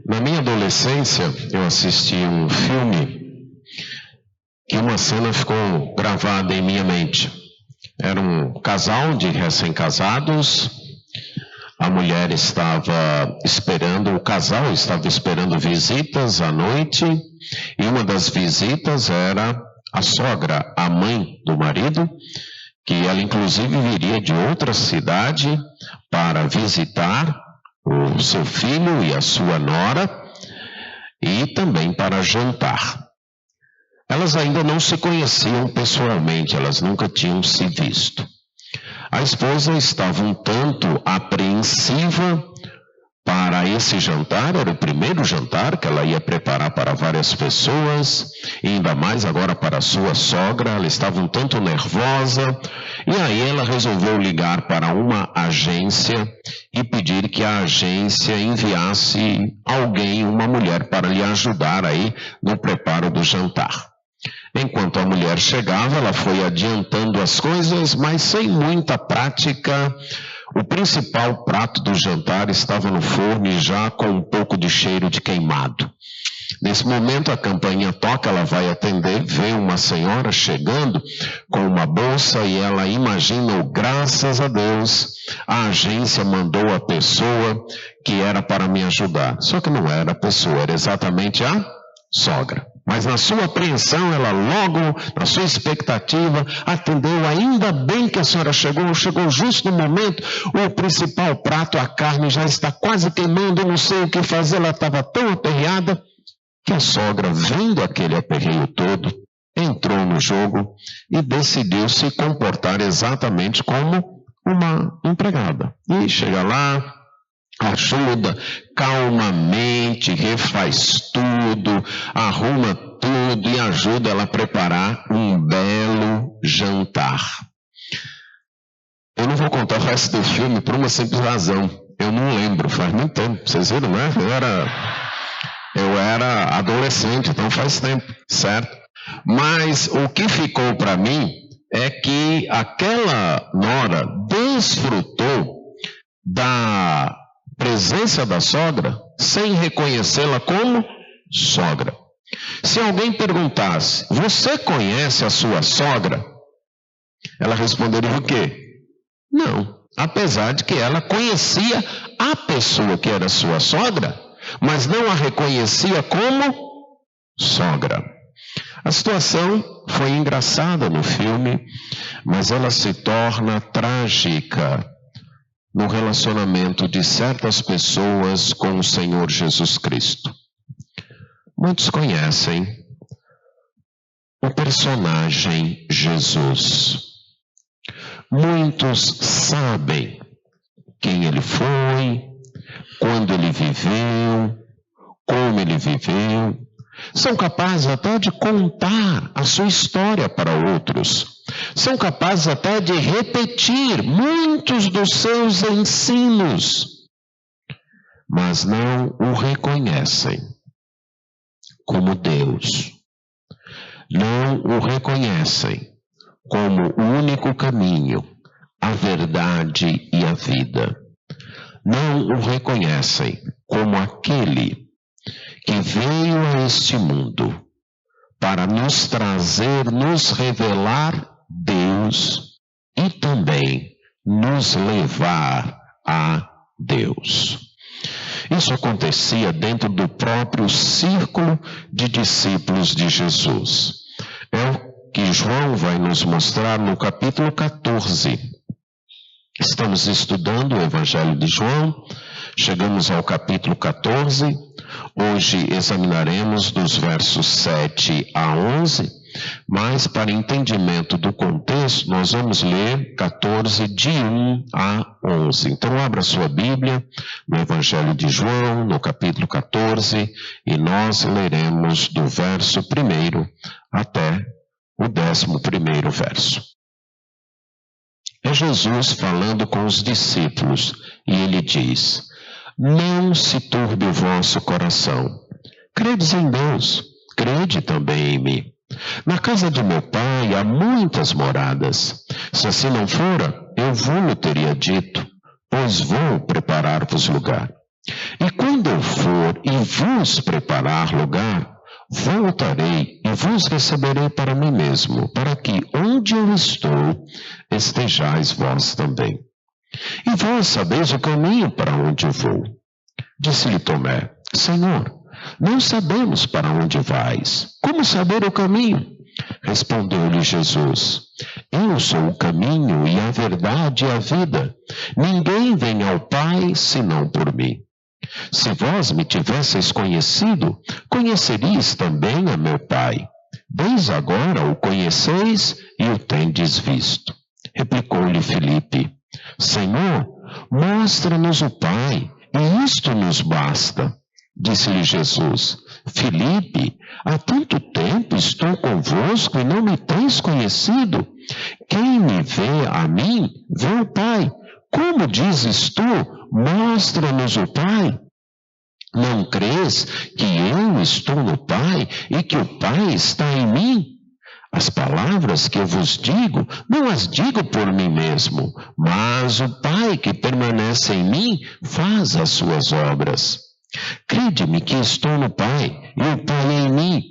Na minha adolescência, eu assisti um filme que uma cena ficou gravada em minha mente. Era um casal de recém-casados, a mulher estava esperando, o casal estava esperando visitas à noite, e uma das visitas era a sogra, a mãe do marido, que ela inclusive viria de outra cidade para visitar o seu filho e a sua nora, e também para jantar. Elas ainda não se conheciam pessoalmente, elas nunca tinham se visto. A esposa estava um tanto apreensiva para esse jantar, era o primeiro jantar que ela ia preparar para várias pessoas, e ainda mais agora para a sua sogra. Ela estava um tanto nervosa, e aí ela resolveu ligar para uma agência e pedir que a agência enviasse alguém, uma mulher, para lhe ajudar aí no preparo do jantar. Enquanto a mulher chegava, ela foi adiantando as coisas, mas sem muita prática. O principal prato do jantar estava no forno e já com um pouco de cheiro de queimado. Nesse momento a campainha toca, ela vai atender, vê uma senhora chegando com uma bolsa e ela imagina, graças a Deus, a agência mandou a pessoa que era para me ajudar. Só que não era a pessoa, era exatamente a sogra. Mas na sua apreensão, ela logo, na sua expectativa, atendeu. Ainda bem que a senhora chegou justo no momento. O principal prato, a carne já está quase queimando, eu não sei o que fazer. Ela estava tão aperreada que a sogra, vendo aquele aperreio todo, entrou no jogo e decidiu se comportar exatamente como uma empregada. E chega lá, ajuda calmamente, refaz tudo, arruma tudo e ajuda ela a preparar um belo jantar. Eu não vou contar o resto do filme por uma simples razão. Eu não lembro, faz muito tempo. Vocês viram, né? Eu era adolescente, então faz tempo, certo? Mas o que ficou para mim é que aquela nora desfrutou da presença da sogra sem reconhecê-la como sogra. Se alguém perguntasse, você conhece a sua sogra? Ela responderia o quê? Não. Apesar de que ela conhecia a pessoa que era sua sogra, mas não a reconhecia como sogra. A situação foi engraçada no filme, mas ela se torna trágica no relacionamento de certas pessoas com o Senhor Jesus Cristo. Muitos conhecem o personagem Jesus. Muitos sabem quem ele foi, quando ele viveu, como ele viveu. São capazes até de contar a sua história para outros. São capazes até de repetir muitos dos seus ensinos, mas não o reconhecem como Deus. Não o reconhecem como o único caminho, a verdade e a vida. Não o reconhecem como aquele que veio a este mundo para nos trazer, nos revelar Deus e também nos levar a Deus. Isso acontecia dentro do próprio círculo de discípulos de Jesus. É o que João vai nos mostrar no capítulo 14. Estamos estudando o Evangelho de João, chegamos ao capítulo 14. Hoje examinaremos dos versos 7 a 11, mas para entendimento do contexto, nós vamos ler 14 de 1 a 11. Então, abra sua Bíblia no Evangelho de João, no capítulo 14, e nós leremos do verso 1 até o 11º verso. É Jesus falando com os discípulos, e ele diz: não se turbe o vosso coração. Credes em Deus, crede também em mim. Na casa de meu pai há muitas moradas. Se assim não fora, eu vou-lhe teria dito, pois vou preparar-vos lugar. E quando eu for e vos preparar lugar, voltarei e vos receberei para mim mesmo, para que onde eu estou, estejais vós também. E vós sabeis o caminho para onde eu vou. Disse-lhe Tomé: Senhor, não sabemos para onde vais. Como saber o caminho? Respondeu-lhe Jesus: Eu sou o caminho e a verdade e a vida. Ninguém vem ao Pai senão por mim. Se vós me tivesseis conhecido, conheceríeis também a meu Pai. Desde agora o conheceis e o tendes visto. Replicou-lhe Filipe: Senhor, mostra-nos o Pai, e isto nos basta. Disse-lhe Jesus: Filipe, há tanto tempo estou convosco e não me tens conhecido? Quem me vê a mim, vê o Pai. Como dizes tu, mostra-nos o Pai? Não crês que eu estou no Pai e que o Pai está em mim? As palavras que eu vos digo, não as digo por mim mesmo, mas o Pai que permanece em mim faz as suas obras. Crede-me que estou no Pai e o Pai em mim.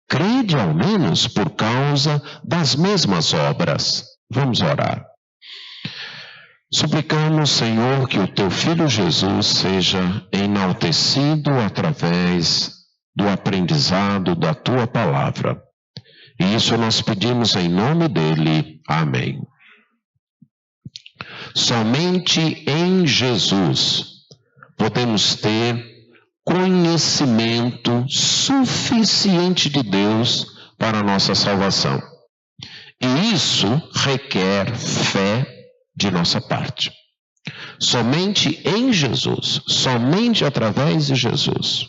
Crede ao menos por causa das mesmas obras. Vamos orar. Suplicamos, Senhor, que o teu Filho Jesus seja enaltecido através do aprendizado da tua palavra. E isso nós pedimos em nome dele. Amém. Somente em Jesus podemos ter conhecimento suficiente de Deus para a nossa salvação. E isso requer fé de nossa parte. Somente em Jesus, somente através de Jesus,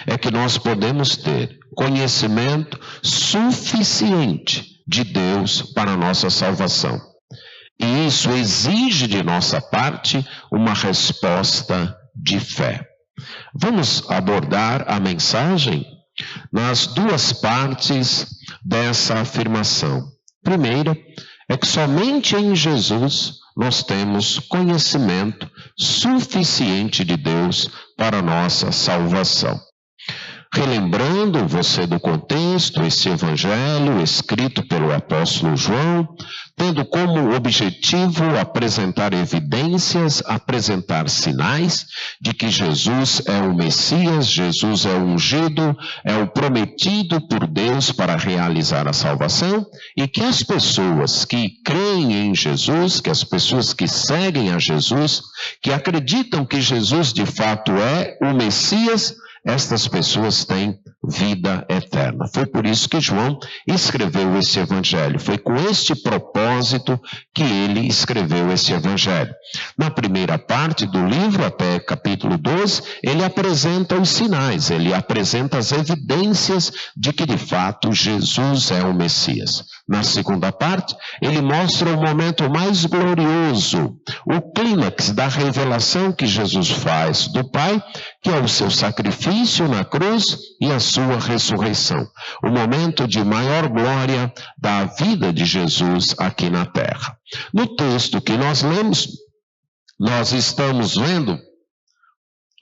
é que nós podemos ter conhecimento suficiente de Deus para a nossa salvação. E isso exige de nossa parte uma resposta de fé. Vamos abordar a mensagem nas duas partes dessa afirmação. Primeira, é que somente em Jesus nós temos conhecimento suficiente de Deus para a nossa salvação. Relembrando você do contexto, esse evangelho escrito pelo apóstolo João, tendo como objetivo apresentar evidências, apresentar sinais de que Jesus é o Messias, Jesus é o ungido, é o prometido por Deus para realizar a salvação, e que as pessoas que creem em Jesus, que as pessoas que seguem a Jesus, que acreditam que Jesus de fato é o Messias, estas pessoas têm vida eterna. Foi por isso que João escreveu esse evangelho. Foi com este propósito que ele escreveu esse evangelho. Na primeira parte do livro, até capítulo 12, ele apresenta os sinais, ele apresenta as evidências de que de fato Jesus é o Messias. Na segunda parte, ele mostra o momento mais glorioso, o clímax da revelação que Jesus faz do Pai, que é o seu sacrifício na cruz e a sua ressurreição. O momento de maior glória da vida de Jesus aqui na terra. No texto que nós lemos, nós estamos vendo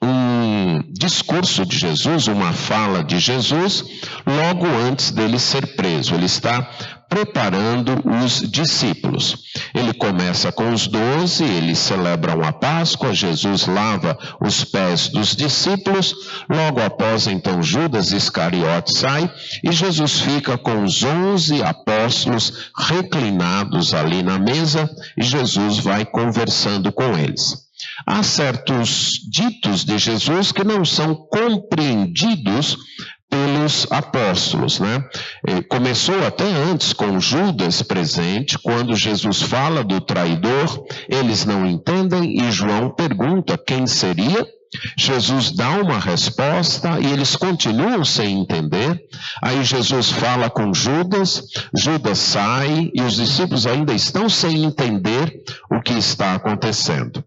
um discurso de Jesus, uma fala de Jesus, logo antes dele ser preso. Ele está preparando os discípulos. Ele começa com os 12, eles celebram a Páscoa, Jesus lava os pés dos discípulos, logo após então Judas Iscariote sai, e Jesus fica com os 11 apóstolos reclinados ali na mesa, e Jesus vai conversando com eles. Há certos ditos de Jesus que não são compreendidos pelos apóstolos, né? Começou até antes com Judas presente, quando Jesus fala do traidor, eles não entendem e João pergunta quem seria. Jesus dá uma resposta e eles continuam sem entender. Aí Jesus fala com Judas, Judas sai e os discípulos ainda estão sem entender o que está acontecendo.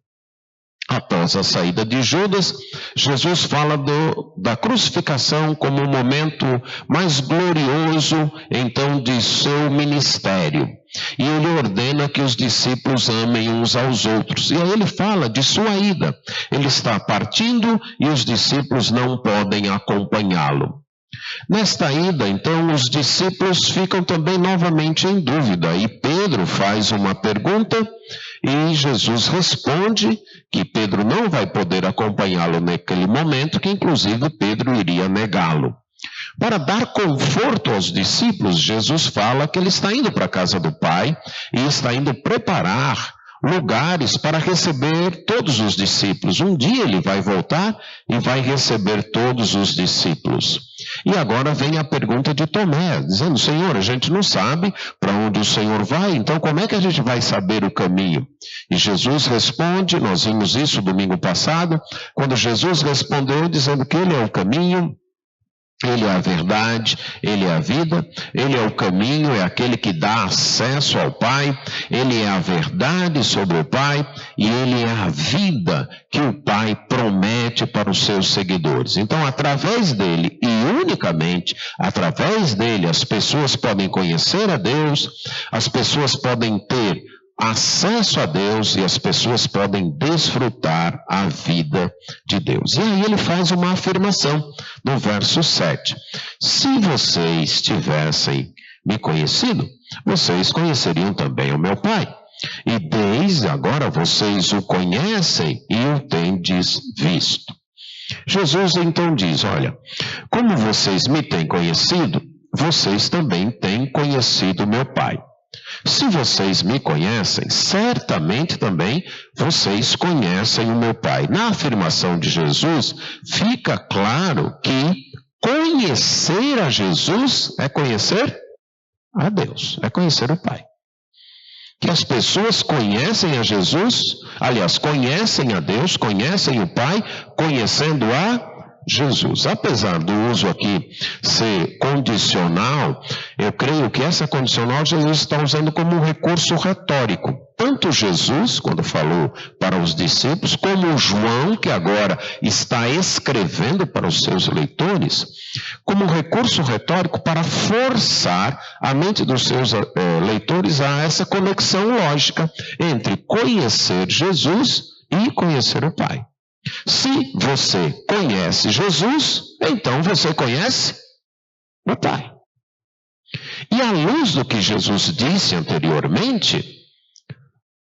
Após a saída de Judas, Jesus fala da crucificação como o momento mais glorioso, então, de seu ministério. E ele ordena que os discípulos amem uns aos outros. E aí ele fala de sua ida. Ele está partindo e os discípulos não podem acompanhá-lo. Nesta ida, então, os discípulos ficam também novamente em dúvida. E Pedro faz uma pergunta e Jesus responde que Pedro não vai poder acompanhá-lo naquele momento, que inclusive Pedro iria negá-lo. Para dar conforto aos discípulos, Jesus fala que ele está indo para a casa do Pai e está indo preparar lugares para receber todos os discípulos. Um dia ele vai voltar e vai receber todos os discípulos. E agora vem a pergunta de Tomé, dizendo: Senhor, a gente não sabe para onde o Senhor vai, então como é que a gente vai saber o caminho? E Jesus responde, nós vimos isso domingo passado, quando Jesus respondeu dizendo que ele é o caminho, ele é a verdade, ele é a vida, ele é o caminho, é aquele que dá acesso ao Pai, ele é a verdade sobre o Pai e ele é a vida que o Pai promete para os seus seguidores. Então, através dele e unicamente através dele, as pessoas podem conhecer a Deus, as pessoas podem ter acesso a Deus e as pessoas podem desfrutar a vida de Deus. E aí ele faz uma afirmação no verso 7. Se vocês tivessem me conhecido, vocês conheceriam também o meu Pai. E desde agora vocês o conhecem e o tendes visto. Jesus então diz, olha, como vocês me têm conhecido, vocês também têm conhecido o meu Pai. Se vocês me conhecem, certamente também vocês conhecem o meu Pai. Na afirmação de Jesus, fica claro que conhecer a Jesus é conhecer a Deus, é conhecer o Pai. Que as pessoas conhecem a Jesus, aliás, conhecem a Deus, conhecem o Pai, conhecendo a Jesus. Apesar do uso aqui ser condicional, eu creio que essa condicional Jesus está usando como um recurso retórico. Tanto Jesus, quando falou para os discípulos, como João, que agora está escrevendo para os seus leitores, como um recurso retórico para forçar a mente dos seus leitores a essa conexão lógica entre conhecer Jesus e conhecer o Pai. Se você conhece Jesus, então você conhece o Pai. E à luz do que Jesus disse anteriormente,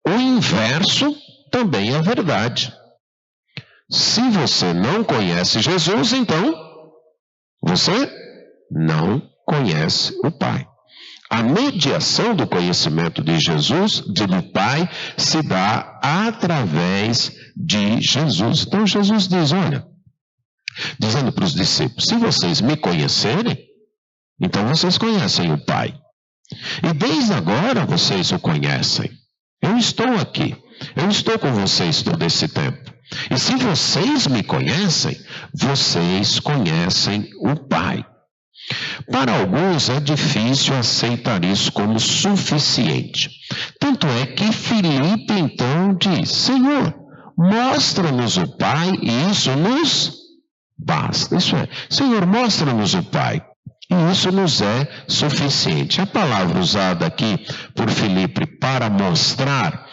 o inverso também é verdade. Se você não conhece Jesus, então você não conhece o Pai. A mediação do conhecimento de Jesus, do Pai, se dá através de Jesus. Então Jesus diz, olha, dizendo para os discípulos, se vocês me conhecerem, então vocês conhecem o Pai. E desde agora vocês o conhecem. Eu estou aqui, eu estou com vocês todo esse tempo. E se vocês me conhecem, vocês conhecem o Pai. Para alguns é difícil aceitar isso como suficiente. Tanto é que Filipe então diz, Senhor, mostra-nos o Pai e isso nos basta. Isso é, Senhor, mostra-nos o Pai e isso nos é suficiente. A palavra usada aqui por Filipe para mostrar,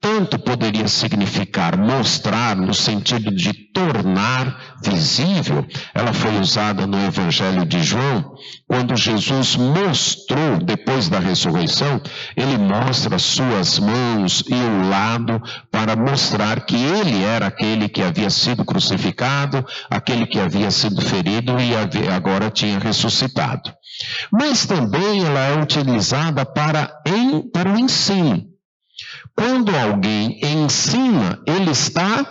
tanto poderia significar mostrar no sentido de tornar visível. Ela foi usada no Evangelho de João, quando Jesus mostrou, depois da ressurreição, ele mostra suas mãos e o lado para mostrar que ele era aquele que havia sido crucificado, aquele que havia sido ferido e agora tinha ressuscitado. Mas também ela é utilizada para o ensino. Quando alguém ensina, ele está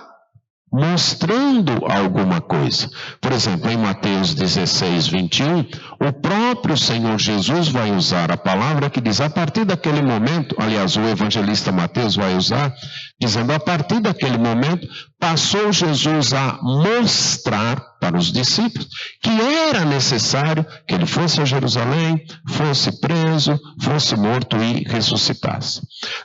mostrando alguma coisa. Por exemplo, em Mateus 16, 21, o próprio Senhor Jesus vai usar a palavra que diz, a partir daquele momento, aliás, o evangelista Mateus vai usar, dizendo, a partir daquele momento, passou Jesus a mostrar para os discípulos que era necessário que ele fosse a Jerusalém, fosse preso, fosse morto e ressuscitasse.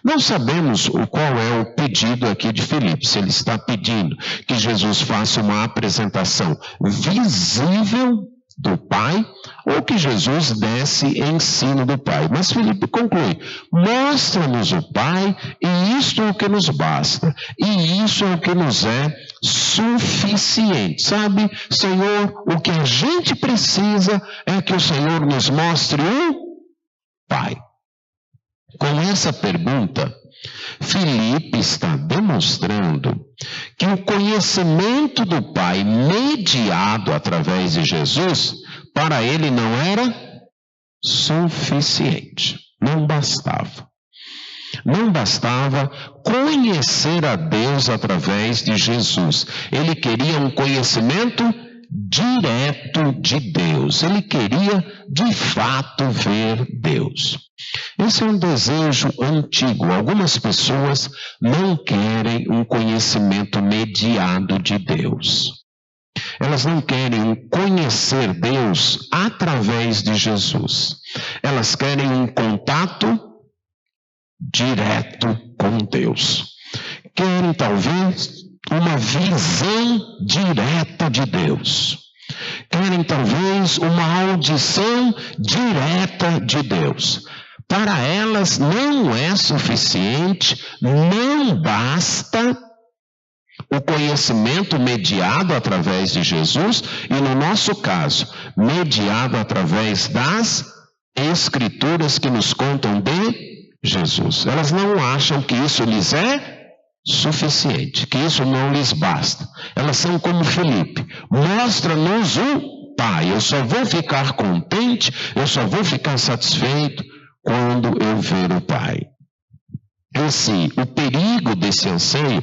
Não sabemos qual é o pedido aqui de Filipe, se ele está pedindo que Jesus faça uma apresentação visível do Pai, ou que Jesus desse ensino do Pai. Mas Filipe conclui: mostra-nos o Pai, e isto é o que nos basta, e isso é o que nos é suficiente. Sabe, Senhor, o que a gente precisa é que o Senhor nos mostre o Pai. Com essa pergunta, Filipe está demonstrando que o conhecimento do Pai mediado através de Jesus, para ele não era suficiente, não bastava. Não bastava conhecer a Deus através de Jesus. Ele queria um conhecimento direto de Deus. Ele queria, de fato, ver Deus. Esse é um desejo antigo. Algumas pessoas não querem um conhecimento mediado de Deus. Elas não querem conhecer Deus através de Jesus. Elas querem um contato direto com Deus. Querem, talvez, uma visão direta de Deus. Querem, talvez, uma audição direta de Deus. Para elas não é suficiente, não basta o conhecimento mediado através de Jesus e, no nosso caso, mediado através das Escrituras que nos contam de Jesus. Elas não acham que isso lhes é suficiente, que isso não lhes basta. Elas são como Filipe: mostra-nos o Pai. Eu só vou ficar contente, eu só vou ficar satisfeito quando eu ver o Pai. O perigo desse anseio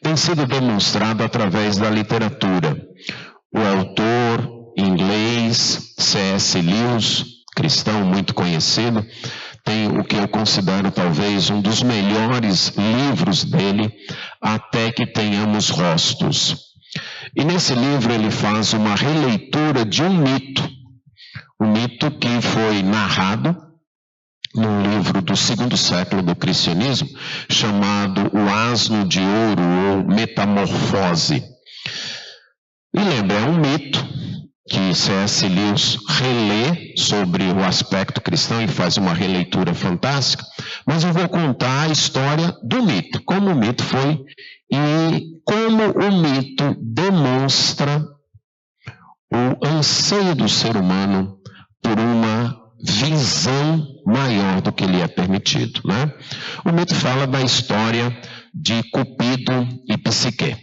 tem sido demonstrado através da literatura. O autor inglês C.S. Lewis, cristão muito conhecido, tem o que eu considero talvez um dos melhores livros dele, Até que Tenhamos Rostos. E nesse livro ele faz uma releitura de um mito que foi narrado num livro do 2º século do cristianismo, chamado O Asno de Ouro, ou Metamorfose. E lembra, é um mito que C.S. Lewis relê sobre o aspecto cristão e faz uma releitura fantástica, mas eu vou contar a história do mito, como o mito foi e como o mito demonstra o anseio do ser humano por uma visão maior do que lhe é permitido, né? O mito fala da história de Cupido e Psique.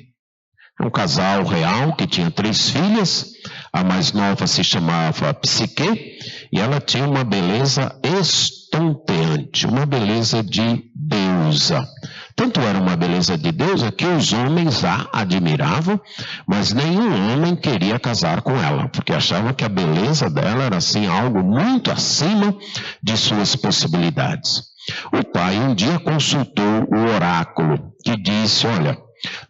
É um casal real que tinha 3 filhas. A mais nova se chamava Psique e ela tinha uma beleza estonteante, uma beleza de deusa. Tanto era uma beleza de deusa que os homens a admiravam, mas nenhum homem queria casar com ela, porque achava que a beleza dela era assim algo muito acima de suas possibilidades. O pai um dia consultou o oráculo, que disse: olha,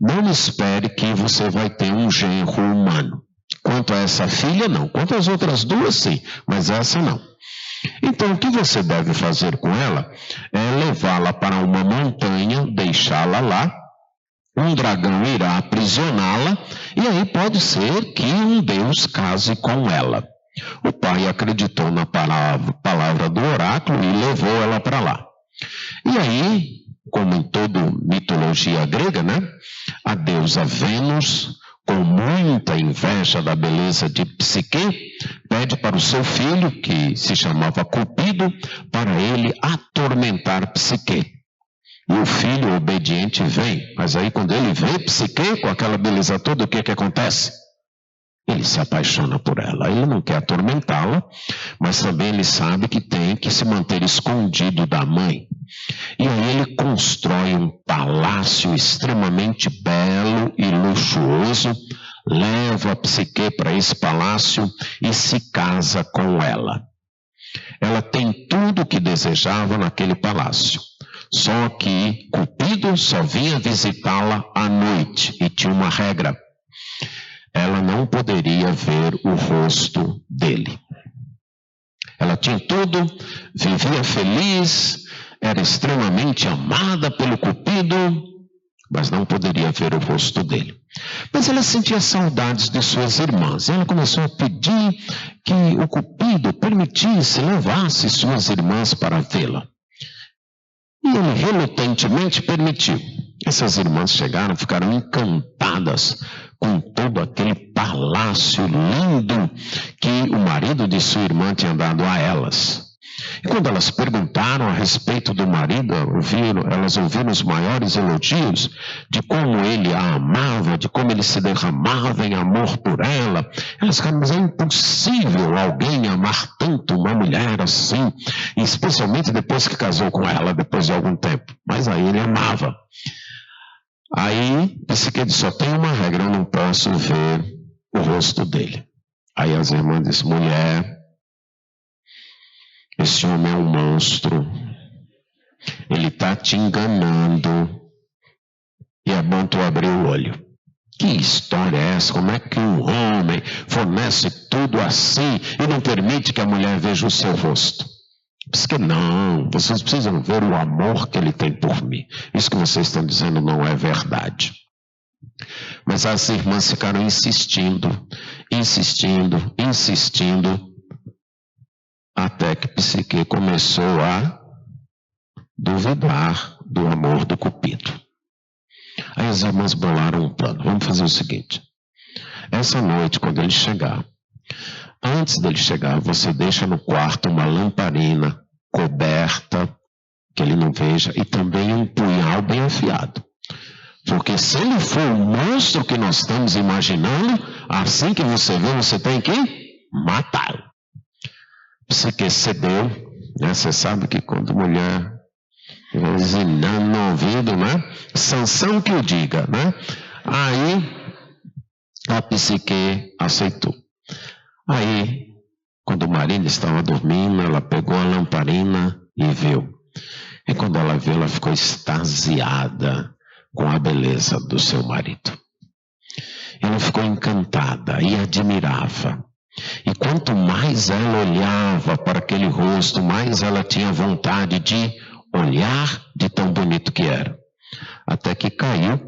não espere que você vai ter um genro humano. Quanto a essa filha, não. Quanto às outras 2, sim, mas essa não. Então, o que você deve fazer com ela é levá-la para uma montanha, deixá-la lá, um dragão irá aprisioná-la, e aí pode ser que um Deus case com ela. O pai acreditou na palavra do oráculo e levou ela para lá. E aí, como em toda mitologia grega, né, a deusa Vênus, com muita inveja da beleza de Psique, pede para o seu filho, que se chamava Cupido, para ele atormentar Psique. E o filho obediente vem, mas aí quando ele vê Psique com aquela beleza toda, o que acontece? Ele se apaixona por ela. Ele não quer atormentá-la, mas também ele sabe que tem que se manter escondido da mãe. E aí ele constrói um palácio extremamente belo e luxuoso, leva a Psique para esse palácio e se casa com ela. Ela tem tudo o que desejava naquele palácio. Só que Cupido só vinha visitá-la à noite e tinha uma regra. Ela não poderia ver o rosto dele. Ela tinha tudo, vivia feliz, era extremamente amada pelo Cupido, mas não poderia ver o rosto dele. Mas ela sentia saudades de suas irmãs. Ela começou a pedir que o Cupido permitisse, levasse suas irmãs para vê-la. E ele relutantemente permitiu. Essas irmãs chegaram, ficaram encantadas com todo aquele palácio lindo que o marido de sua irmã tinha dado a elas. E quando elas perguntaram a respeito do marido, elas ouviram os maiores elogios de como ele a amava, de como ele se derramava em amor por ela. Elas ficaram, mas é impossível alguém amar tanto uma mulher assim, especialmente depois que casou com ela, depois de algum tempo. Mas aí ele amava. Aí, Psique disse, só tem uma regra, eu não posso ver o rosto dele. Aí as irmãs disseram, mulher, esse homem é um monstro, ele está te enganando, e é bom tu abrir o olho. Que história é essa? Como é que um homem fornece tudo assim e não permite que a mulher veja o seu rosto? Diz que não, vocês precisam ver o amor que ele tem por mim. Isso que vocês estão dizendo não é verdade. Mas as irmãs ficaram insistindo, até que Psique começou a duvidar do amor do Cupido. Aí as irmãs bolaram um plano. Vamos fazer o seguinte. Essa noite, quando ele chegar, antes dele chegar, você deixa no quarto uma lamparina coberta, que ele não veja, e também um punhal bem afiado. Porque se ele for o monstro que nós estamos imaginando, assim que você vê, você tem que matá-lo. Psique cedeu, né? Você sabe que quando mulher zinando no ouvido, né? Sansão que o diga, né? Aí a Psique aceitou. Aí, quando o marido estava dormindo, ela pegou a lamparina e viu. E quando ela viu, ela ficou extasiada com a beleza do seu marido. Ela ficou encantada e admirava. E quanto mais ela olhava para aquele rosto, mais ela tinha vontade de olhar de tão bonito que era. Até que caiu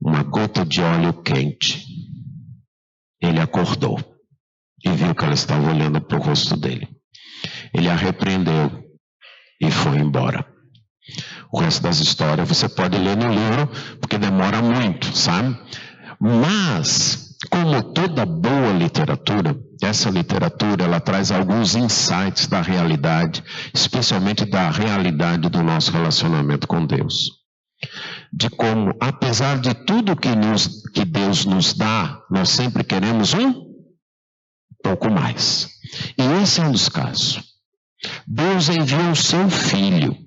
uma gota de óleo quente. Ele acordou e viu que ela estava olhando para o rosto dele. Ele a repreendeu e foi embora. O resto das histórias você pode ler no livro, porque demora muito, sabe? Mas, como toda boa literatura, essa literatura ela traz alguns insights da realidade, especialmente da realidade do nosso relacionamento com Deus. De como, apesar de tudo que Deus nos dá, nós sempre queremos um pouco mais. E esse é um dos casos. Deus enviou o seu Filho.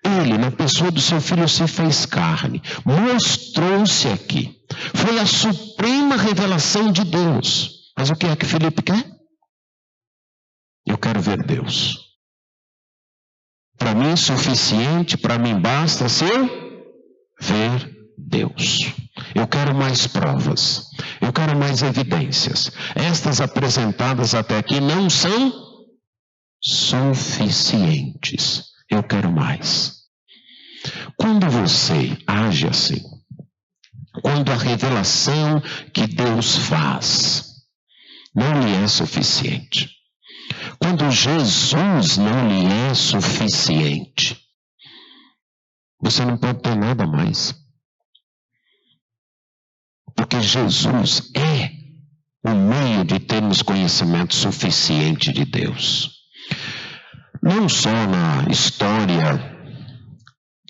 Ele, na pessoa do seu Filho, se fez carne. Mostrou-se aqui. Foi a suprema revelação de Deus. Mas o que é que Filipe quer? Eu quero ver Deus. Para mim é suficiente, para mim basta se eu ver Deus. Eu quero mais provas. Eu quero mais evidências. Estas apresentadas até aqui não são suficientes. Eu quero mais. Quando você age assim, quando a revelação que Deus faz não lhe é suficiente, quando Jesus não lhe é suficiente, você não pode ter nada mais. Porque Jesus é o meio de termos conhecimento suficiente de Deus. Não só na história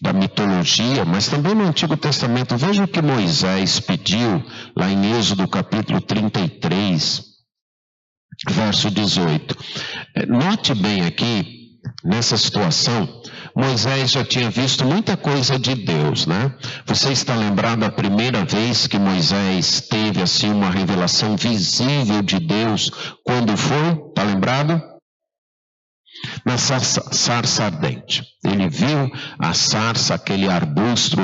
da mitologia, mas também no Antigo Testamento. Veja o que Moisés pediu lá em Êxodo capítulo 33, verso 18. Note bem aqui, nessa situação, Moisés já tinha visto muita coisa de Deus, né? Você está lembrado da primeira vez que Moisés teve assim uma revelação visível de Deus? Quando foi? Está lembrado? na sarça ardente. Ele viu a sarça, aquele arbusto,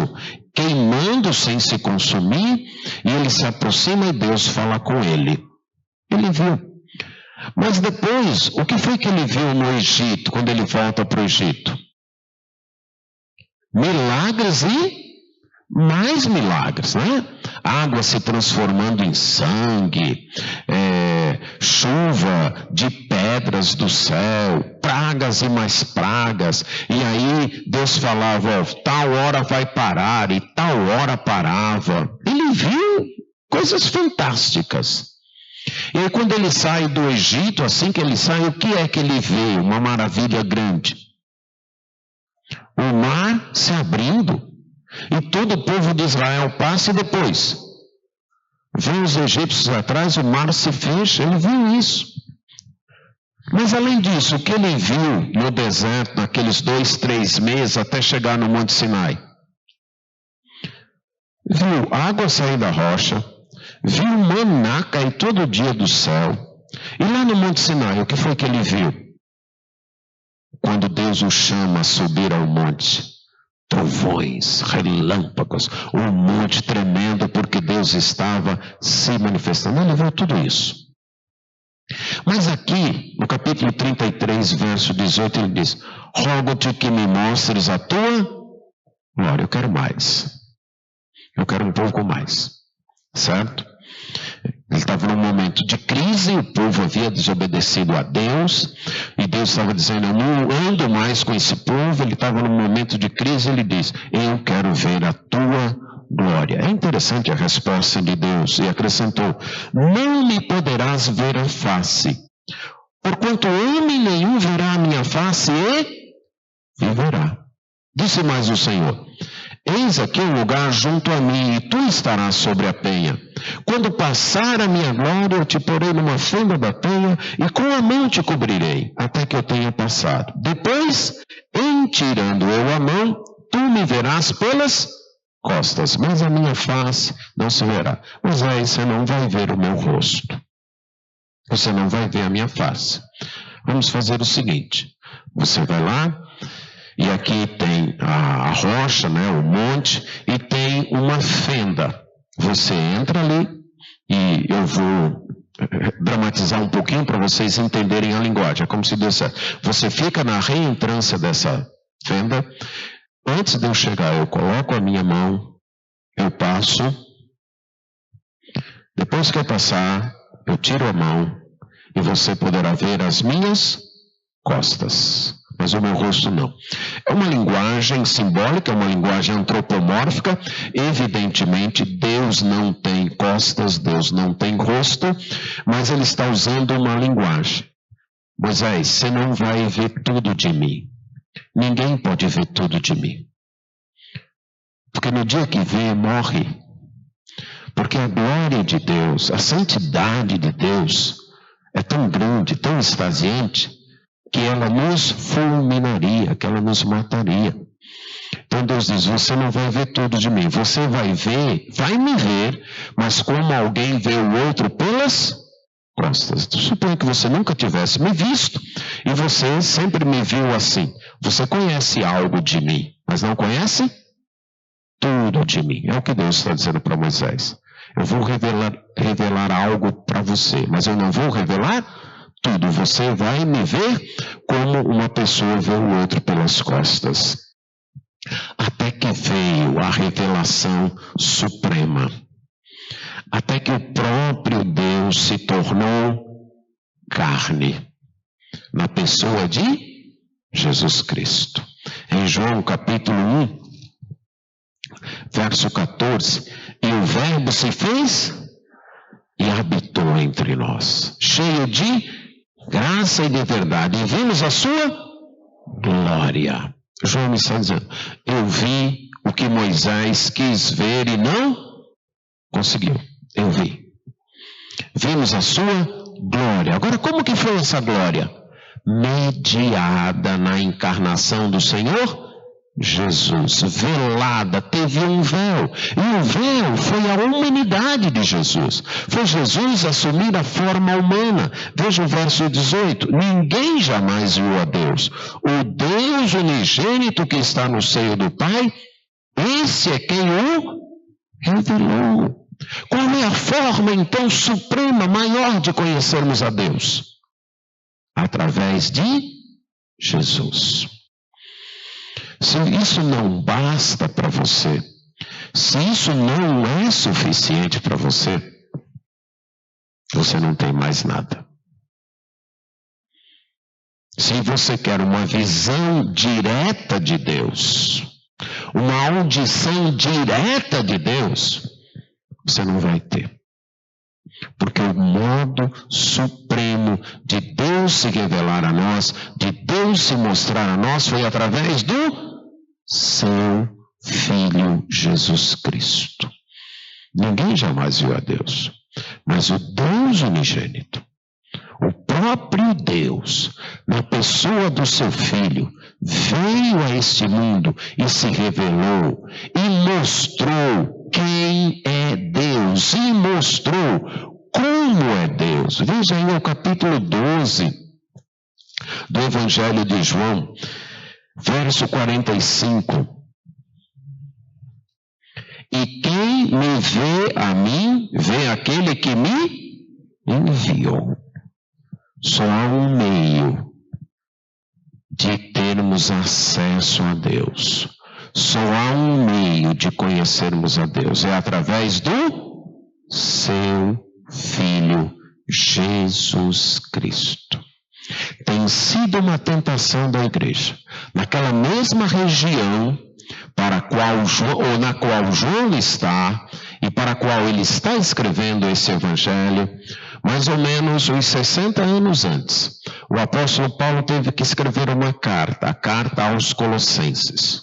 queimando sem se consumir, e ele se aproxima e Deus fala com ele. Ele viu. Mas depois, o que foi que ele viu no Egito, quando ele volta para o Egito? Milagres e mais milagres, né? Água se transformando em sangue, chuva de pedras do céu, pragas e mais pragas. E aí Deus falava, tal hora vai parar, e tal hora parava. Ele viu coisas fantásticas. E aí quando ele sai do Egito, assim que ele sai, o que é que ele vê? Uma maravilha grande. O mar se abrindo. E todo o povo de Israel passa e depois vem os egípcios atrás, o mar se fecha. Ele viu isso. Mas além disso, o que ele viu no deserto, naqueles 2, 3 meses até chegar no Monte Sinai? Viu água sair da rocha, viu maná cair todo dia do céu. E lá no Monte Sinai, o que foi que ele viu? Quando Deus o chama a subir ao monte. Trovões, relâmpagos, um monte tremendo, porque Deus estava se manifestando. Ele viu tudo isso. Mas aqui, no capítulo 33, verso 18, ele diz: rogo-te que me mostres a tua glória. Eu quero mais. Eu quero um pouco mais. Certo? Ele estava num momento de crise, o povo havia desobedecido a Deus, e Deus estava dizendo, eu não ando mais com esse povo. Ele estava num momento de crise, ele diz, eu quero ver a tua glória. É interessante a resposta de Deus, e acrescentou, não me poderás ver a face, porquanto homem nenhum verá a minha face e viverá. Disse mais o Senhor, eis aqui um lugar junto a mim, e tu estarás sobre a penha. Quando passar a minha glória, eu te porei numa fenda da penha, e com a mão te cobrirei, até que eu tenha passado. Depois, em tirando eu a mão, tu me verás pelas costas, mas a minha face não se verá. Mas aí você não vai ver o meu rosto. Você não vai ver a minha face. Vamos fazer o seguinte, você vai lá, e aqui tem a rocha, né, o monte, e tem uma fenda. Você entra ali, e eu vou dramatizar um pouquinho para vocês entenderem a linguagem. É como se dissesse, você fica na reentrância dessa fenda. Antes de eu chegar, eu coloco a minha mão, eu passo. Depois que eu passar, eu tiro a mão, e você poderá ver as minhas costas. Mas o meu rosto não. É uma linguagem simbólica, é uma linguagem antropomórfica. Evidentemente, Deus não tem costas, Deus não tem rosto, mas ele está usando uma linguagem. Moisés, você não vai ver tudo de mim. Ninguém pode ver tudo de mim. Porque no dia que vê, morre. Porque a glória de Deus, a santidade de Deus é tão grande, tão extasiante, que ela nos fulminaria, que ela nos mataria. Então Deus diz, você não vai ver tudo de mim, você vai me ver, mas como alguém vê o outro pelas costas. Suponho que você nunca tivesse me visto, e você sempre me viu assim. Você conhece algo de mim, mas não conhece tudo de mim. É o que Deus está dizendo para Moisés. Eu vou revelar algo para você, mas eu não vou revelar tudo. Você vai me ver como uma pessoa vê o outro pelas costas. Até que veio a revelação suprema. Até que o próprio Deus se tornou carne. Na pessoa de Jesus Cristo. Em João capítulo 1, verso 14. E o verbo se fez e habitou entre nós. Cheio de graça e de verdade, e vimos a sua glória. João me está dizendo, eu vi o que Moisés quis ver e não conseguiu. Eu vi. Vimos a sua glória. Agora, como que foi essa glória? Mediada na encarnação do Senhor Jesus, velada, teve um véu. E o véu foi a humanidade de Jesus. Foi Jesus assumir a forma humana. Veja o verso 18. Ninguém jamais viu a Deus. O Deus unigênito que está no seio do Pai, esse é quem o revelou. Qual é a forma, então, suprema, maior de conhecermos a Deus? Através de Jesus. Se isso não basta para você, se isso não é suficiente para você, você não tem mais nada. Se você quer uma visão direta de Deus, uma audição direta de Deus, você não vai ter. Porque o modo supremo de Deus se revelar a nós, de Deus se mostrar a nós, foi através do seu Filho Jesus Cristo. Ninguém jamais viu a Deus, mas o Deus unigênito, o próprio Deus, na pessoa do seu Filho, veio a este mundo e se revelou e mostrou quem é Deus e mostrou como é Deus. Veja aí o capítulo 12 do Evangelho de João, verso 45. E quem me vê a mim, vê aquele que me enviou. Só há um meio de termos acesso a Deus. Só há um meio de conhecermos a Deus. É através do seu Filho Jesus Cristo. Tem sido uma tentação da igreja. Naquela mesma região para a qual ou na qual João está e para a qual ele está escrevendo esse evangelho, mais ou menos uns 60 anos antes, o apóstolo Paulo teve que escrever uma carta, a carta aos Colossenses.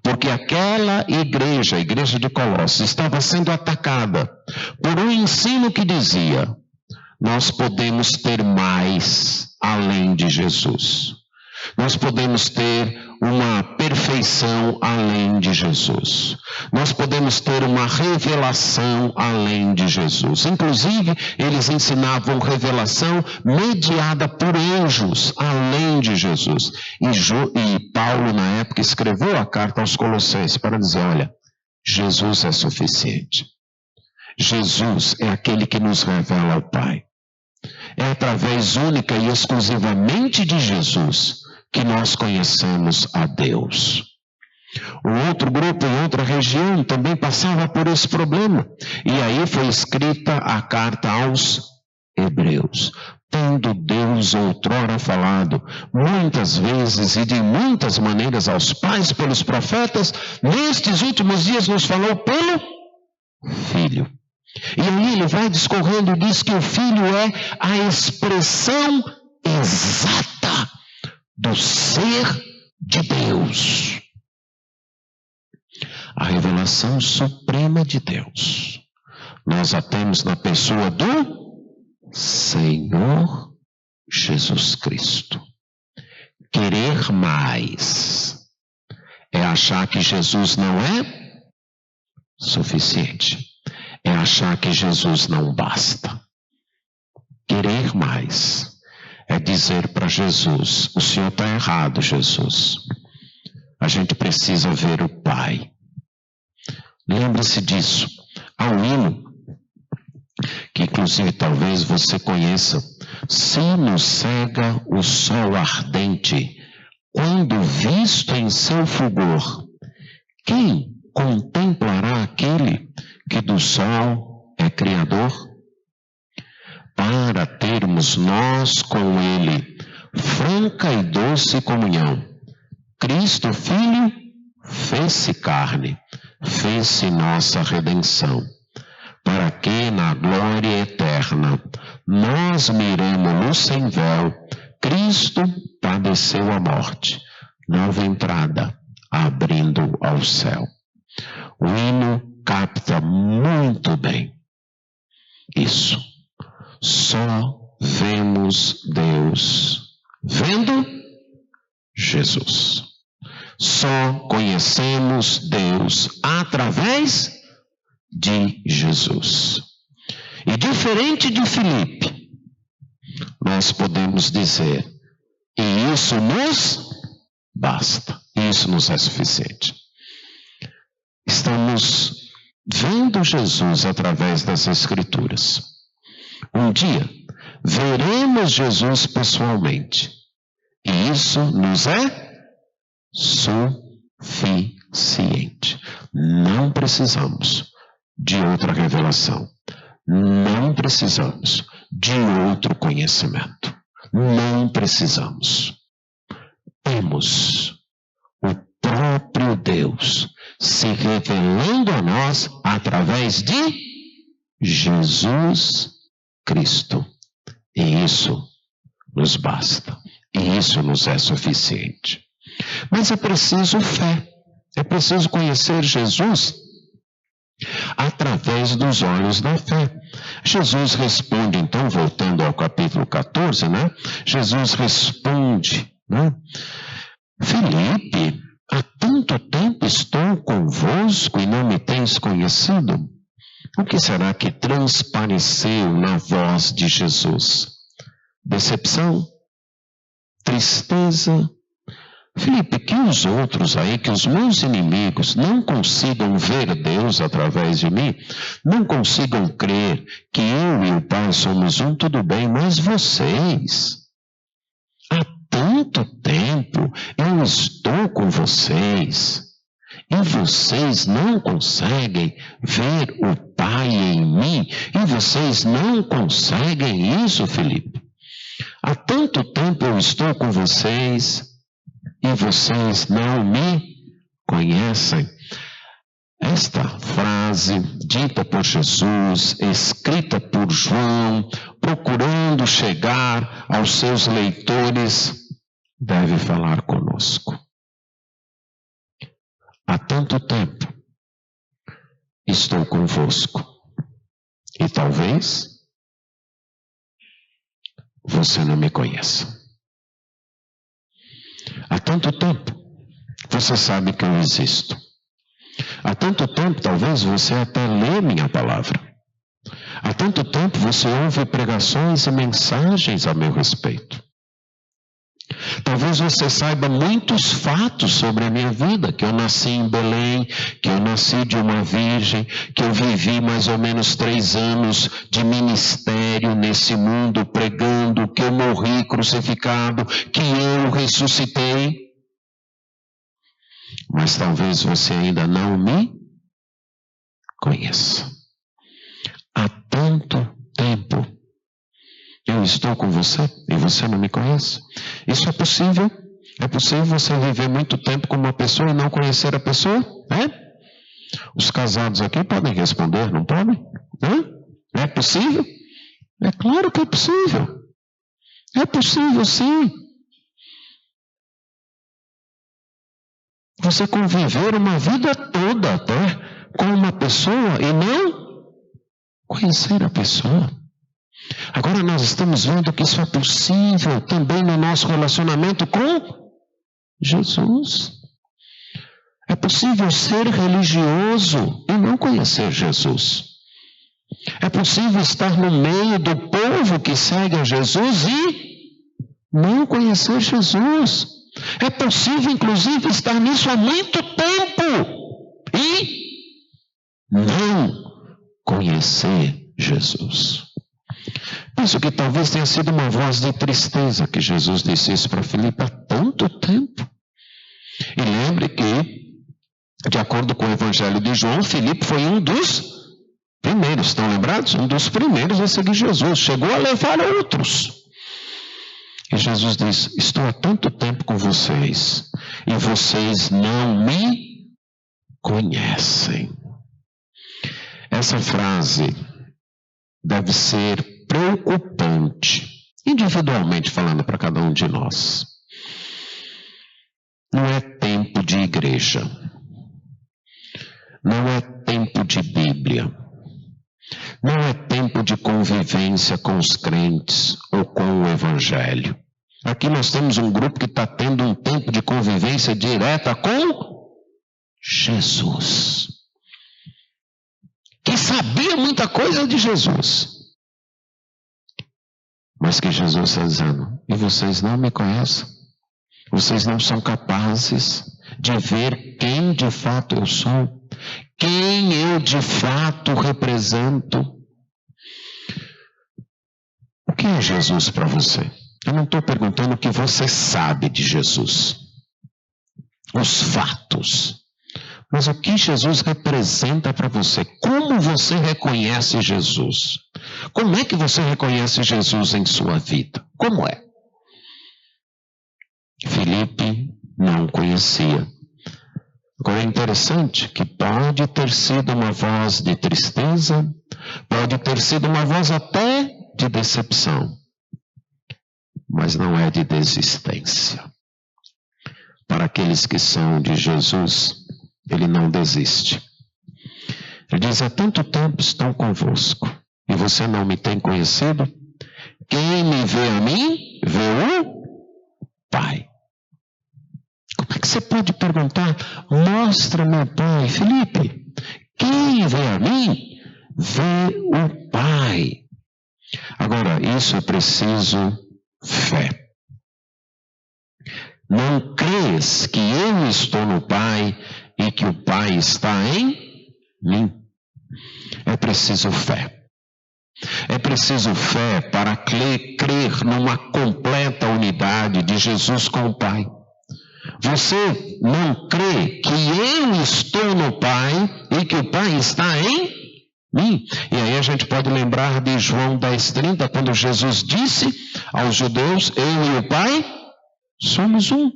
Porque aquela igreja, a igreja de Colossos, estava sendo atacada por um ensino que dizia: nós podemos ter mais além de Jesus. Nós podemos ter uma perfeição além de Jesus. Nós podemos ter uma revelação além de Jesus. Inclusive, eles ensinavam revelação mediada por anjos além de Jesus. E Paulo, na época, escreveu a carta aos Colossenses para dizer: olha, Jesus é suficiente. Jesus é aquele que nos revela ao Pai. É através única e exclusivamente de Jesus que nós conhecemos a Deus. O outro grupo em outra região também passava por esse problema. E aí foi escrita a carta aos Hebreus. Tendo Deus outrora falado muitas vezes e de muitas maneiras aos pais pelos profetas, nestes últimos dias nos falou pelo Filho. E aí ele vai discorrendo e diz que o Filho é a expressão exata do ser de Deus. A revelação suprema de Deus nós a temos na pessoa do Senhor Jesus Cristo. Querer mais é achar que Jesus não é suficiente. É achar que Jesus não basta. Querer mais é dizer para Jesus: o Senhor está errado, Jesus. A gente precisa ver o Pai. Lembre-se disso. Há um hino, que inclusive talvez você conheça: se nos cega o sol ardente, quando visto em seu fulgor, quem contemplará aquele que do sol é criador? Para termos nós com ele franca e doce comunhão, Cristo Filho fez-se carne, fez-se nossa redenção, para que na glória eterna nós miremo-lo sem véu. Cristo padeceu a morte, nova entrada, abrindo ao céu. O hino capta muito bem isso. Só vemos Deus vendo Jesus. Só conhecemos Deus através de Jesus. E diferente de Filipe, nós podemos dizer, e isso nos basta, isso nos é suficiente. Estamos vendo Jesus através das Escrituras. Um dia, veremos Jesus pessoalmente, e isso nos é suficiente. Não precisamos de outra revelação. Não precisamos de outro conhecimento. Não precisamos. Temos o próprio Deus se revelando a nós através de Jesus Cristo. E isso nos basta. E isso nos é suficiente. Mas é preciso fé. É preciso conhecer Jesus através dos olhos da fé. Jesus responde, então, voltando ao capítulo 14, né? Jesus responde, né? Filipe, há tanto tempo estou convosco e não me tens conhecido? O que será que transpareceu na voz de Jesus? Decepção? Tristeza? Filipe, que os outros aí, que os meus inimigos não consigam ver Deus através de mim, não consigam crer que eu e o Pai somos um, tudo bem, mas vocês, há tanto tempo eu estou com vocês, e vocês não conseguem ver o Pai em mim, e vocês não conseguem isso, Filipe. Há tanto tempo eu estou com vocês, e vocês não me conhecem. Esta frase, dita por Jesus, escrita por João, procurando chegar aos seus leitores, deve falar conosco. Há tanto tempo estou convosco. E talvez você não me conheça. Há tanto tempo você sabe que eu existo. Há tanto tempo talvez você até lê minha palavra. Há tanto tempo você ouve pregações e mensagens a meu respeito. Talvez você saiba muitos fatos sobre a minha vida, que eu nasci em Belém, que eu nasci de uma virgem, que eu vivi mais ou menos 3 anos de ministério nesse mundo, pregando, que eu morri crucificado, que eu ressuscitei. Mas talvez você ainda não me conheça. Há tanto tempo eu estou com você e você não me conhece. Isso é possível? É possível você viver muito tempo com uma pessoa e não conhecer a pessoa? É? Os casados aqui podem responder, não podem? É possível? É claro que é possível. É possível, sim. Você conviver uma vida toda até com uma pessoa e não conhecer a pessoa. Agora nós estamos vendo que isso é possível também no nosso relacionamento com Jesus. É possível ser religioso e não conhecer Jesus. É possível estar no meio do povo que segue a Jesus e não conhecer Jesus. É possível, inclusive, estar nisso há muito tempo e não conhecer Jesus. Penso que talvez tenha sido uma voz de tristeza que Jesus disse isso para Filipe há tanto tempo. E lembre que, de acordo com o Evangelho de João, Filipe foi um dos primeiros, estão lembrados? Um dos primeiros a seguir Jesus. Chegou a levar outros. E Jesus diz, estou há tanto tempo com vocês e vocês não me conhecem. Essa frase deve ser preocupante, individualmente falando para cada um de nós. Não é tempo de igreja. Não é tempo de Bíblia. Não é tempo de convivência com os crentes ou com o Evangelho. Aqui nós temos um grupo que está tendo um tempo de convivência direta com Jesus, que sabia muita coisa de Jesus, mas que Jesus está dizendo: e vocês não me conhecem? Vocês não são capazes de ver quem de fato eu sou, quem eu de fato represento. O que é Jesus para você? Eu não estou perguntando o que você sabe de Jesus, os fatos, mas o que Jesus representa para você. Como você reconhece Jesus? Como é que você reconhece Jesus em sua vida? Como é? Filipe não conhecia. Agora é interessante que pode ter sido uma voz de tristeza, pode ter sido uma voz até de decepção, mas não é de desistência. Para aqueles que são de Jesus, ele não desiste. Ele diz: há tanto tempo estou convosco e você não me tem conhecido? Quem me vê a mim, vê o Pai. Como é que você pode perguntar: mostra meu Pai? Filipe, quem vê a mim, vê o Pai. Agora, isso é preciso fé. Não crês que eu estou no Pai e que o Pai está em mim? É preciso fé. É preciso fé para crer numa completa unidade de Jesus com o Pai. Você não crê que eu estou no Pai e que o Pai está em mim? E aí a gente pode lembrar de João 10,30, quando Jesus disse aos judeus: eu e o Pai somos um.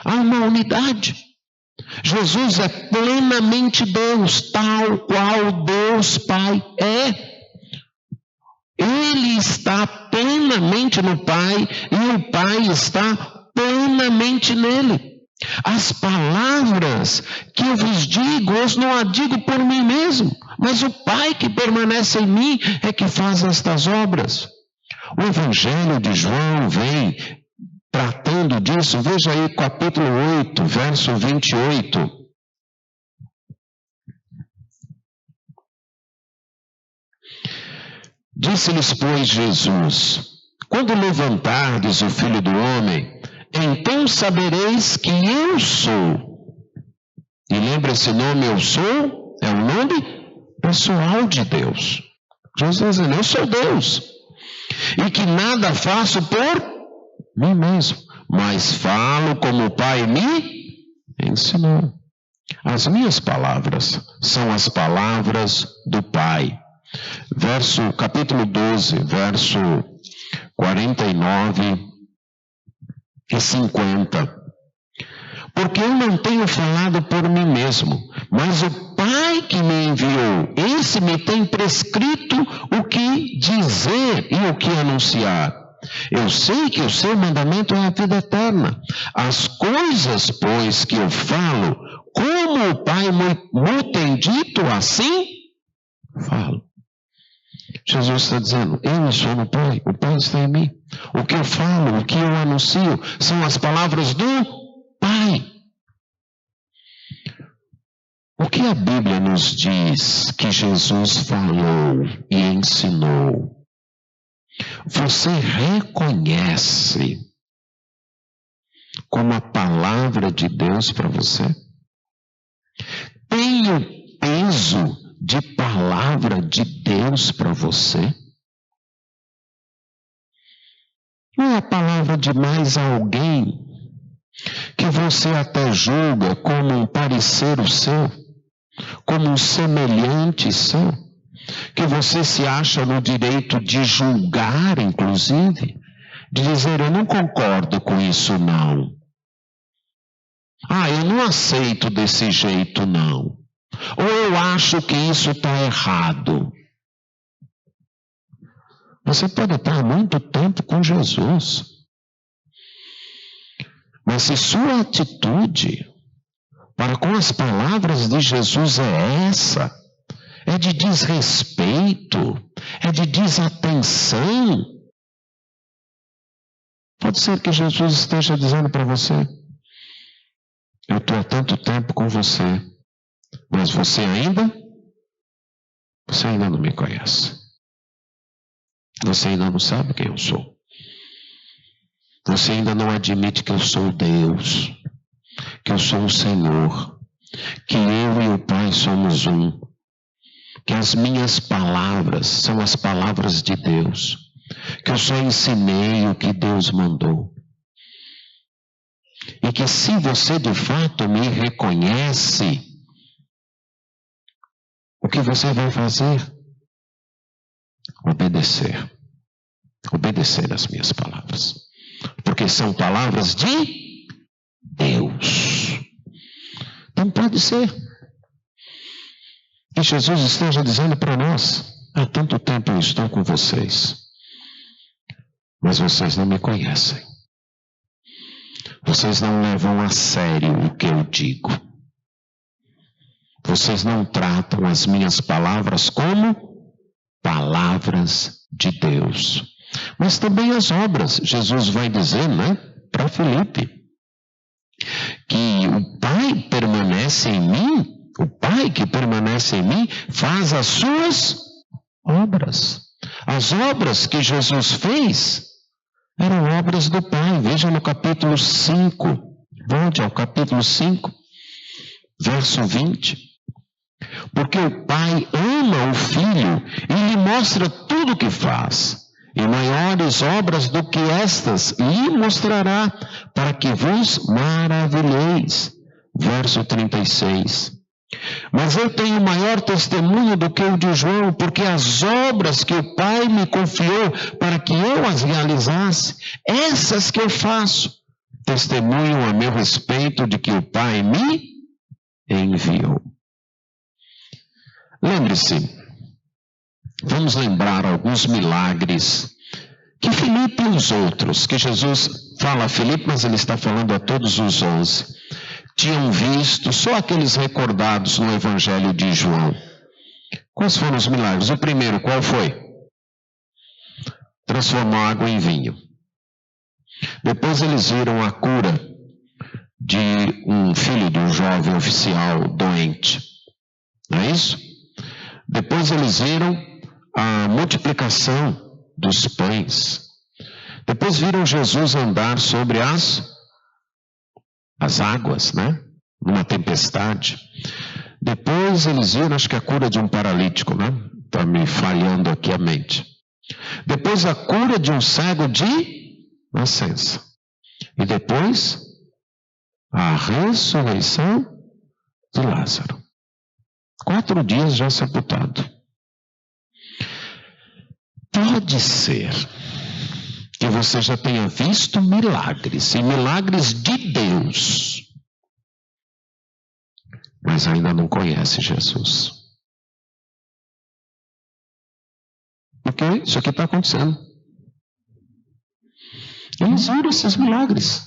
Há uma unidade. Jesus é plenamente Deus, tal qual Deus Pai é. Ele está plenamente no Pai e o Pai está plenamente nele. As palavras que eu vos digo, eu não as digo por mim mesmo, mas o Pai que permanece em mim é que faz estas obras. O Evangelho de João vem tratando disso. Veja aí capítulo 8, verso 28. Disse-lhes, pois, Jesus: quando levantardes o Filho do Homem, então sabereis que eu sou. E lembra esse nome eu sou? É o nome pessoal de Deus. Jesus está dizendo: eu sou Deus. E que nada faço por mim mesmo, mas falo como o Pai me ensinou. As minhas palavras são as palavras do Pai. Capítulo 12, verso 49 e 50. Porque eu não tenho falado por mim mesmo, mas o Pai que me enviou, esse me tem prescrito o que dizer e o que anunciar. Eu sei que o seu mandamento é a vida eterna. As coisas, pois, que eu falo, como o Pai me tem dito, assim falo. Jesus está dizendo: eu estou no Pai, o Pai está em mim. O que eu falo, o que eu anuncio, são as palavras do Pai. O que a Bíblia nos diz que Jesus falou e ensinou? Você reconhece como a palavra de Deus para você? Tem o peso de palavra de Deus para você? Não é a palavra de mais alguém que você até julga como um parecer seu, como um semelhante seu, que você se acha no direito de julgar, inclusive, de dizer: eu não concordo com isso, não. Eu não aceito desse jeito, não. Ou eu acho que isso está errado. Você pode estar há muito tempo com Jesus, mas se sua atitude para com as palavras de Jesus é essa, é de desrespeito, é de desatenção, Pode ser que Jesus esteja dizendo para você: eu estou há tanto tempo com você, mas você ainda não me conhece. Você ainda não sabe quem eu sou. Você ainda não admite que eu sou Deus, que eu sou o Senhor, que eu e o Pai somos um, que as minhas palavras são as palavras de Deus, que eu só ensinei o que Deus mandou. E que se você de fato me reconhece, o que você vai fazer? Obedecer. Obedecer às minhas palavras. Porque são palavras de Deus. Então pode ser que Jesus esteja dizendo para nós: há tanto tempo eu estou com vocês, mas vocês não me conhecem. Vocês não levam a sério o que eu digo. Vocês não tratam as minhas palavras como palavras de Deus. Mas também as obras. Jesus vai dizer, para Filipe, que o Pai permanece em mim, o Pai que permanece em mim faz as suas obras. As obras que Jesus fez eram obras do Pai. Veja no capítulo 5. Volte ao capítulo 5, verso 20. Porque o Pai ama o Filho e lhe mostra tudo o que faz. E maiores obras do que estas lhe mostrará, para que vos maravilheis. Verso 36. Mas eu tenho maior testemunho do que o de João, porque as obras que o Pai me confiou para que eu as realizasse, essas que eu faço, testemunham a meu respeito de que o Pai me enviou. Lembre-se, vamos lembrar alguns milagres que Filipe e os outros, que Jesus fala a Filipe, mas ele está falando a todos os 11, tinham visto, só aqueles recordados no Evangelho de João. Quais foram os milagres? O primeiro, qual foi? Transformou água em vinho. Depois eles viram a cura de um filho de um jovem oficial doente. Não é isso? Depois eles viram a multiplicação dos pães. Depois viram Jesus andar sobre as águas, numa tempestade. Depois eles viram, acho que a cura de um paralítico, está me falhando aqui a mente. Depois a cura de um cego de nascença. E depois a ressurreição de Lázaro. 4 dias já sepultado. Pode ser que você já tenha visto milagres, e milagres de Deus, mas ainda não conhece Jesus. Porque isso aqui está acontecendo. Eles viram esses milagres.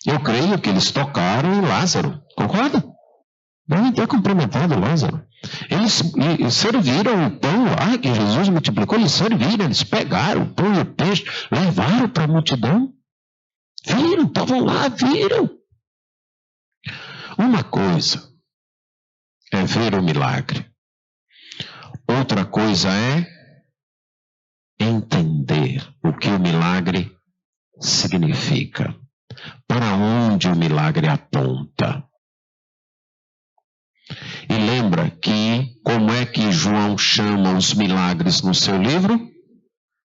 Eu creio que eles tocaram em Lázaro, concorda? Devem ter cumprimentado Lázaro. Eles serviram o pão lá que Jesus multiplicou, eles serviram, eles pegaram o pão e o peixe, levaram para a multidão. Viram, estavam lá, viram. Uma coisa é ver o milagre. Outra coisa é entender o que o milagre significa. Para onde o milagre aponta. E lembra que, como é que João chama os milagres no seu livro?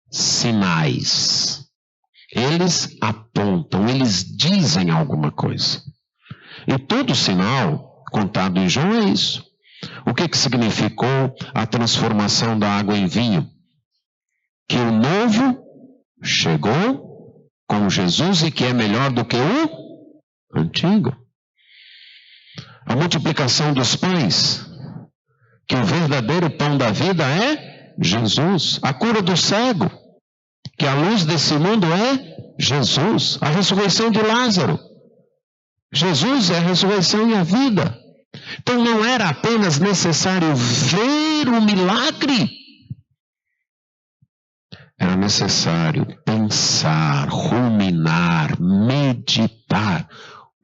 Sinais. Eles apontam, eles dizem alguma coisa. E todo sinal contado em João é isso. O que significou a transformação da água em vinho? Que o novo chegou com Jesus e que é melhor do que o antigo. A multiplicação dos pães, que o verdadeiro pão da vida é Jesus. A cura do cego, que a luz desse mundo é Jesus. A ressurreição de Lázaro. Jesus é a ressurreição e a vida. Então não era apenas necessário ver o milagre, era necessário pensar, ruminar, meditar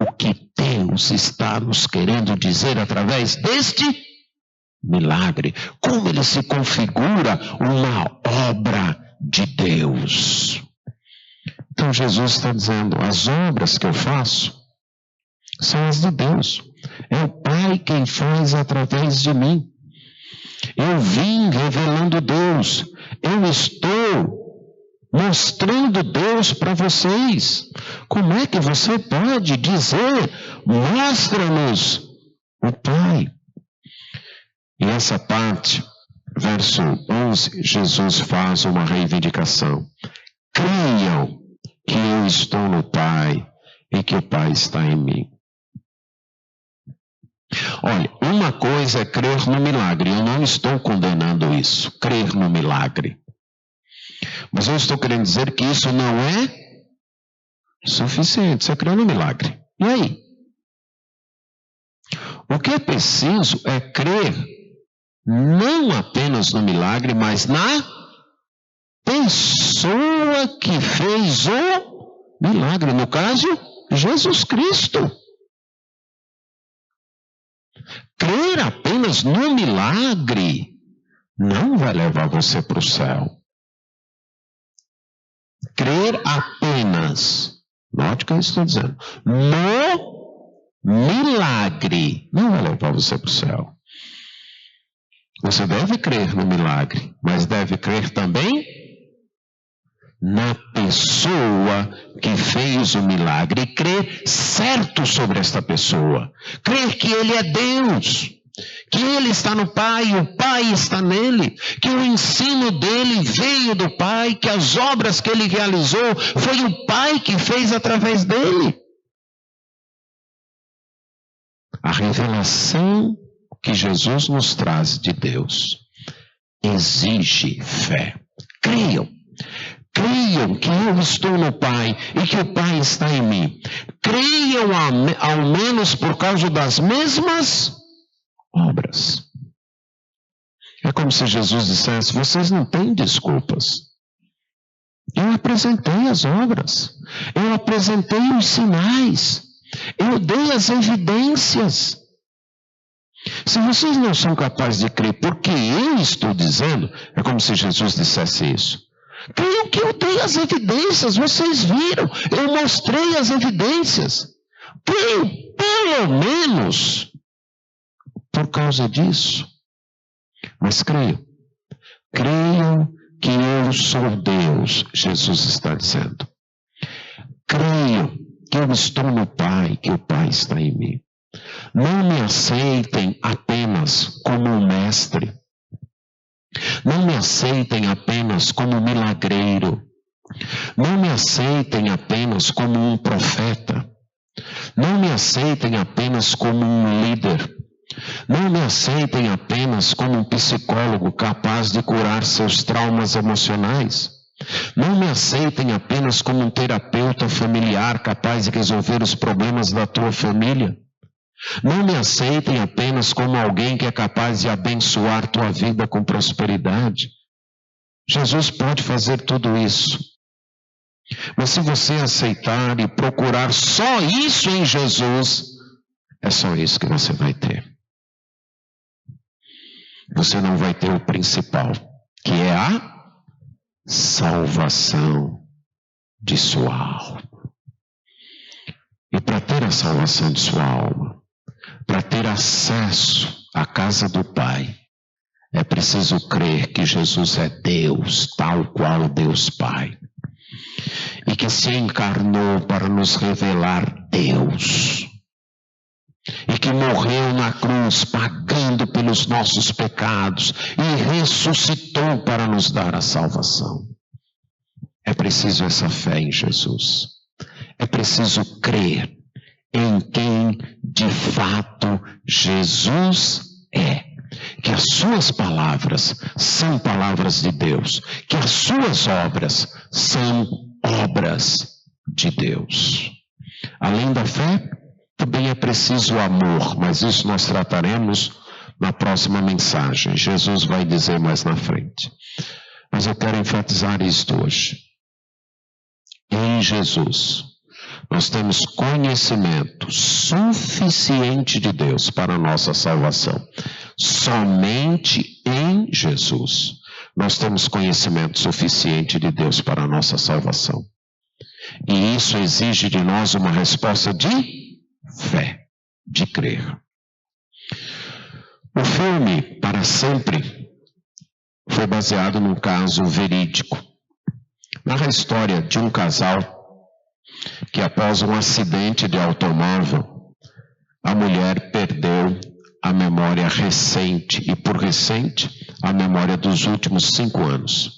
o que Deus está nos querendo dizer através deste milagre. Como ele se configura uma obra de Deus. Então Jesus está dizendo, as obras que eu faço são as de Deus. É o Pai quem faz através de mim. Eu vim revelando Deus. Eu estou mostrando Deus para vocês. Como é que você pode dizer, mostra-nos o Pai? E essa parte, verso 11, Jesus faz uma reivindicação. Creiam que eu estou no Pai e que o Pai está em mim. Olha, uma coisa é crer no milagre. Eu não estou condenando isso, crer no milagre. Mas eu estou querendo dizer que isso não é suficiente. Você crê no milagre. E aí? O que é preciso é crer não apenas no milagre, mas na pessoa que fez o milagre. No caso, Jesus Cristo. Crer apenas no milagre não vai levar você para o céu. Crer apenas, note o que eu estou dizendo, no milagre não vai levar você para o céu. Você deve crer no milagre, mas deve crer também na pessoa que fez o milagre e crer certo sobre esta pessoa. Crer que ele é Deus, que ele está no Pai, o Pai está nele, que o ensino dele veio do Pai, que as obras que ele realizou foi o Pai que fez através dele. A revelação que Jesus nos traz de Deus exige fé. Creiam. Creiam que eu estou no Pai e que o Pai está em mim. Creiam ao menos por causa das mesmas obras. É como se Jesus dissesse, vocês não têm desculpas. Eu apresentei as obras. Eu apresentei os sinais. Eu dei as evidências. Se vocês não são capazes de crer porque eu estou dizendo, é como se Jesus dissesse isso. Creiam que eu dei as evidências, vocês viram, eu mostrei as evidências. Creiam, pelo menos, por causa disso. Mas creiam. Creiam que eu sou Deus, Jesus está dizendo. Creiam que eu estou no Pai, que o Pai está em mim. Não me aceitem apenas como um mestre. Não me aceitem apenas como milagreiro. Não me aceitem apenas como um profeta. Não me aceitem apenas como um líder. Não me aceitem apenas como um psicólogo capaz de curar seus traumas emocionais. Não me aceitem apenas como um terapeuta familiar capaz de resolver os problemas da tua família. Não me aceitem apenas como alguém que é capaz de abençoar tua vida com prosperidade. Jesus pode fazer tudo isso. Mas se você aceitar e procurar só isso em Jesus, é só isso que você vai ter. Você não vai ter o principal, que é a salvação de sua alma. E para ter a salvação de sua alma, para ter acesso à casa do Pai, é preciso crer que Jesus é Deus, tal qual Deus Pai. E que se encarnou para nos revelar Deus. E que morreu na cruz, pagando pelos nossos pecados, e ressuscitou para nos dar a salvação. É preciso essa fé em Jesus. É preciso crer em quem de fato Jesus é. Que as suas palavras são palavras de Deus. Que as suas obras são obras de Deus. Além da fé, também é preciso o amor, mas isso nós trataremos na próxima mensagem. Jesus vai dizer mais na frente. Mas Mas eu quero enfatizar isto hoje. Em Jesus, nós temos conhecimento suficiente de Deus para a nossa salvação. Somente em Jesus, nós temos conhecimento suficiente de Deus para a nossa salvação. E isso exige de nós uma resposta de fé, de crer. O filme Para Sempre foi baseado num caso verídico. Narra a história de um casal que, após um acidente de automóvel, a mulher perdeu a memória recente, e por recente, a memória dos últimos 5 anos.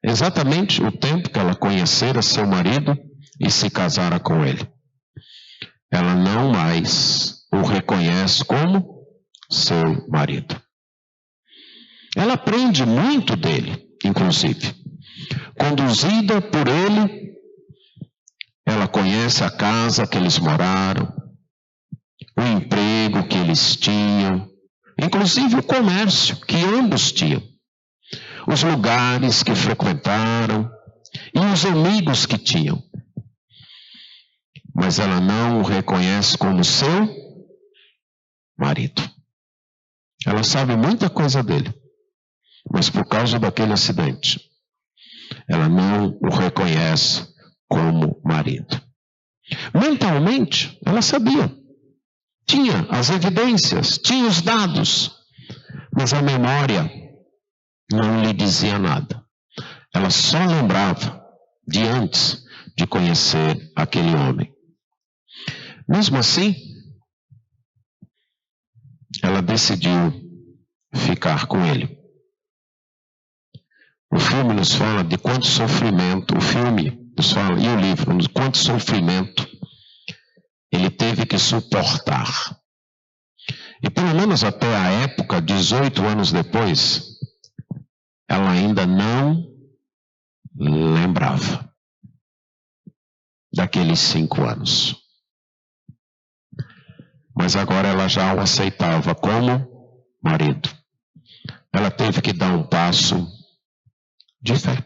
Exatamente o tempo que ela conhecera seu marido e se casara com ele. Ela não mais o reconhece como seu marido. Ela aprende muito dele, inclusive. Conduzida por ele, ela conhece a casa que eles moraram, o emprego que eles tinham, inclusive o comércio que ambos tinham, os lugares que frequentaram e os amigos que tinham. Mas ela não o reconhece como seu marido. Ela sabe muita coisa dele, mas por causa daquele acidente, ela não o reconhece como marido. Mentalmente, ela sabia. Tinha as evidências, tinha os dados, mas a memória não lhe dizia nada. Ela só lembrava de antes de conhecer aquele homem. Mesmo assim, ela decidiu ficar com ele. O filme nos fala de quanto sofrimento, o filme nos fala, e o livro, de quanto sofrimento ele teve que suportar. E pelo menos até a época, 18 anos depois, ela ainda não lembrava daqueles 5 anos. Mas agora ela já o aceitava como marido. Ela teve que dar um passo de fé,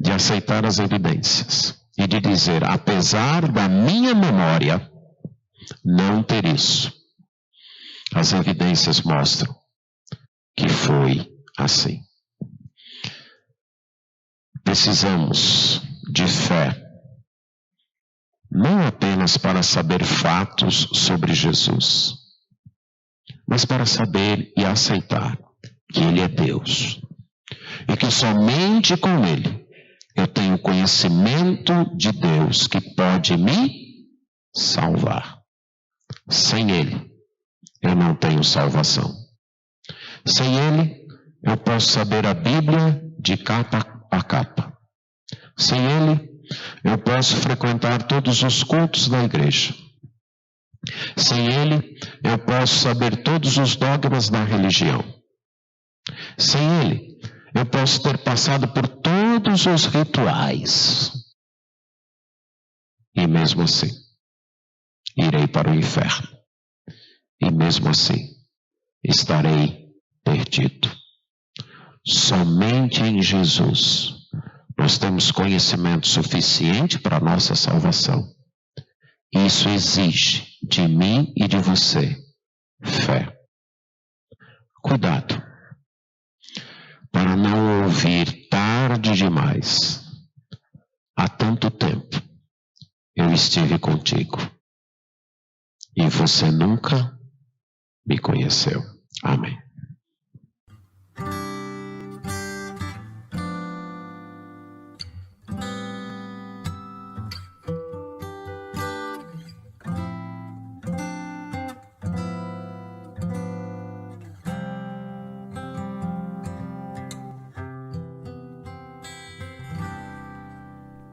de aceitar as evidências e de dizer, apesar da minha memória não ter isso, as evidências mostram que foi assim. Precisamos de fé, não apenas para saber fatos sobre Jesus, mas para saber e aceitar que Ele é Deus. E que somente com Ele eu tenho conhecimento de Deus que pode me salvar. Sem Ele, eu não tenho salvação. Sem Ele, eu posso saber a Bíblia de capa a capa. Sem Ele, eu posso frequentar todos os cultos da igreja. Sem Ele, eu posso saber todos os dogmas da religião. Sem Ele, eu posso ter passado por todos os rituais. E mesmo assim, irei para o inferno. E mesmo assim, estarei perdido. Somente em Jesus nós temos conhecimento suficiente para a nossa salvação. Isso exige de mim e de você fé. Cuidado para não ouvir tarde demais. Há tanto tempo eu estive contigo e você nunca me conheceu. Amém.